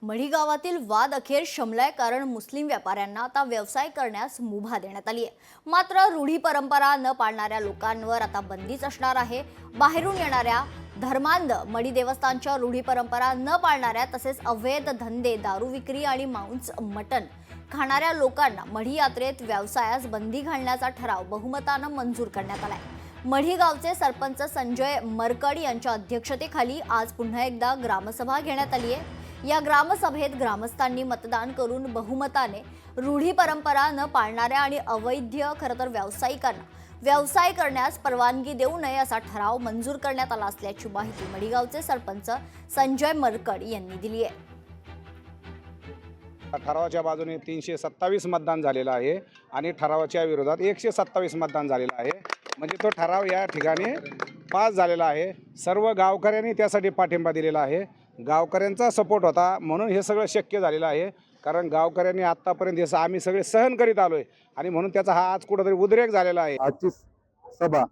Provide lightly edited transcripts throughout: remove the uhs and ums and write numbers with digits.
मढी गावातील वाद अखेर शमलाय, कारण मुस्लिम व्यापाऱ्यांना आता व्यवसाय करण्यास मुभा देण्यात आली आहे। मात्र रूढी परंपरा न पाळणाऱ्या लोकांवर आता बंदीच असणार आहे। बाहेरून येणाऱ्या धर्मांध मढी देवस्थानच्या रूढी परंपरा न पाळणाऱ्या तसेच अवैध धंदे, दारू विक्री आणि मांस मटण खाणाऱ्या लोकांना मढी यात्रेत व्यवसायास बंदी घालण्याचा ठराव बहुमतानं मंजूर करण्यात आलाय। मढी गावचे सरपंच संजय मरकड यांच्या अध्यक्षतेखाली आज पुन्हा एकदा ग्रामसभा घेण्यात आली आहे। या ग्रामसभेत ग्रामस्थांनी मतदान करून बहुमताने रूढी परंपरा न पाळणाऱ्या आणि अवैध खरतर व्यावसायिकांना व्यवसाय करण्यास परवानगी देऊ नये असा ठराव मंजूर करण्यात आला असल्याची माहिती मढीगावचे सरपंच संजय मरकड यांनी दिली आहे। ठरावाच्या बाजूने 327 मतदान झालेलं आहे आणि ठरावाच्या विरोधात 127 मतदान झालेलं आहे। म्हणजे तो ठराव या ठिकाणी पास झालेला आहे। सर्व गावकऱ्यांनी त्यासाठी पाठिंबा दिलेला आहे। गावकऱ्यांचा सपोर्ट होता म्हणून हे सगळं शक्य झालेलं आहे। कारण गावकऱ्यांनी आतापर्यंत हे आम्ही सगळे सहन करीत आलोय आणि म्हणून त्याचा हा आज कुठेतरी उद्रेक झालेला आहे। आजची सभा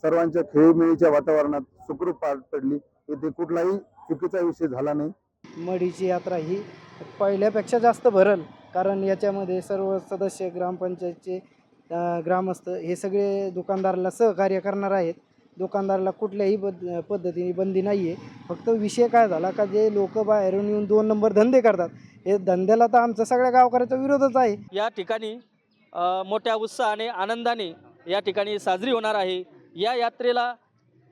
सर्वांच्या खेळीमेळीच्या वातावरणात सुखरूप पार पडली। इथे कुठलाही चुकीचा विषय झाला नाही। मढीची यात्रा ही पहिल्यापेक्षा जास्त भरल, कारण याच्यामध्ये सर्व सदस्य, ग्रामपंचायतचे ग्रामस्थ हे सगळे दुकानदाराला सहकार्य करणार आहेत। दुकानदाराला कुठल्याही पद्धतीने बंदी नाही आहे। फक्त विषय काय झाला का जे लोक बाहेरून येऊन 2 नंबर धंदे करतात, हे धंद्याला तर आमचा सगळ्या गावकऱ्याचा विरोधच आहे। या ठिकाणी मोठ्या उत्साहाने आनंदाने या ठिकाणी साजरी होणार आहे। या यात्रेला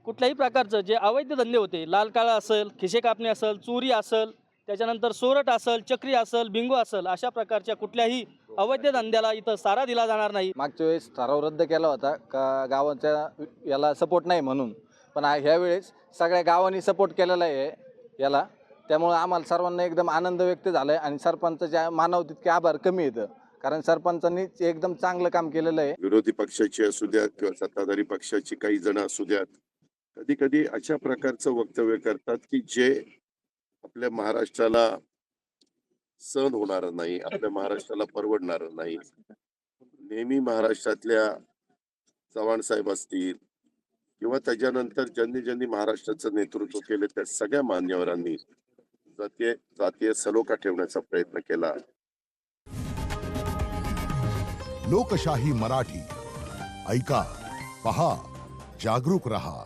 कुठल्याही प्रकारचं जे अवैध धंदे होते, लाल काळा असेल, खिसे कापणे असेल, चोरी असेल, त्याच्यानंतर सोरट असेल, चक्री असेल, बिंगो असेल, अशा प्रकारच्या कुठल्याही अवैध धंद्याला इथं सारा दिला जाणार नाही। मागच्या वेळेस ठराव रद्द केला होता का गावाच्या याला सपोर्ट नाही म्हणून, पण ह्या वेळेस सगळ्या गावांनी सपोर्ट केलेला आहे याला। त्यामुळे आम्हाला सर्वांना एकदम आनंद व्यक्त झाला आहे आणि सरपंचाच्या मानव तितके आभार कमी येतं, कारण सरपंचांनी एकदम चांगलं काम केलेलं आहे। विरोधी पक्षाची असू द्यात किंवा सत्ताधारी पक्षाची काही जण असू द्यात, कधी कधी अशा प्रकारचं वक्तव्य करतात की जे आपल्या महाराष्ट्राला सहन होणार नाही, आपल्या महाराष्ट्राला परवडणार नाही। नेहमी महाराष्ट्रातल्या चव्हाण साहेब असतील किंवा त्याच्यानंतर ज्यांनी ज्यांनी महाराष्ट्राचं नेतृत्व केले त्या सगळ्या मान्यवरांनी जातीय सलोखा ठेवण्याचा प्रयत्न केला। लोकशाही मराठी ऐका, पहा, जागरूक रहा।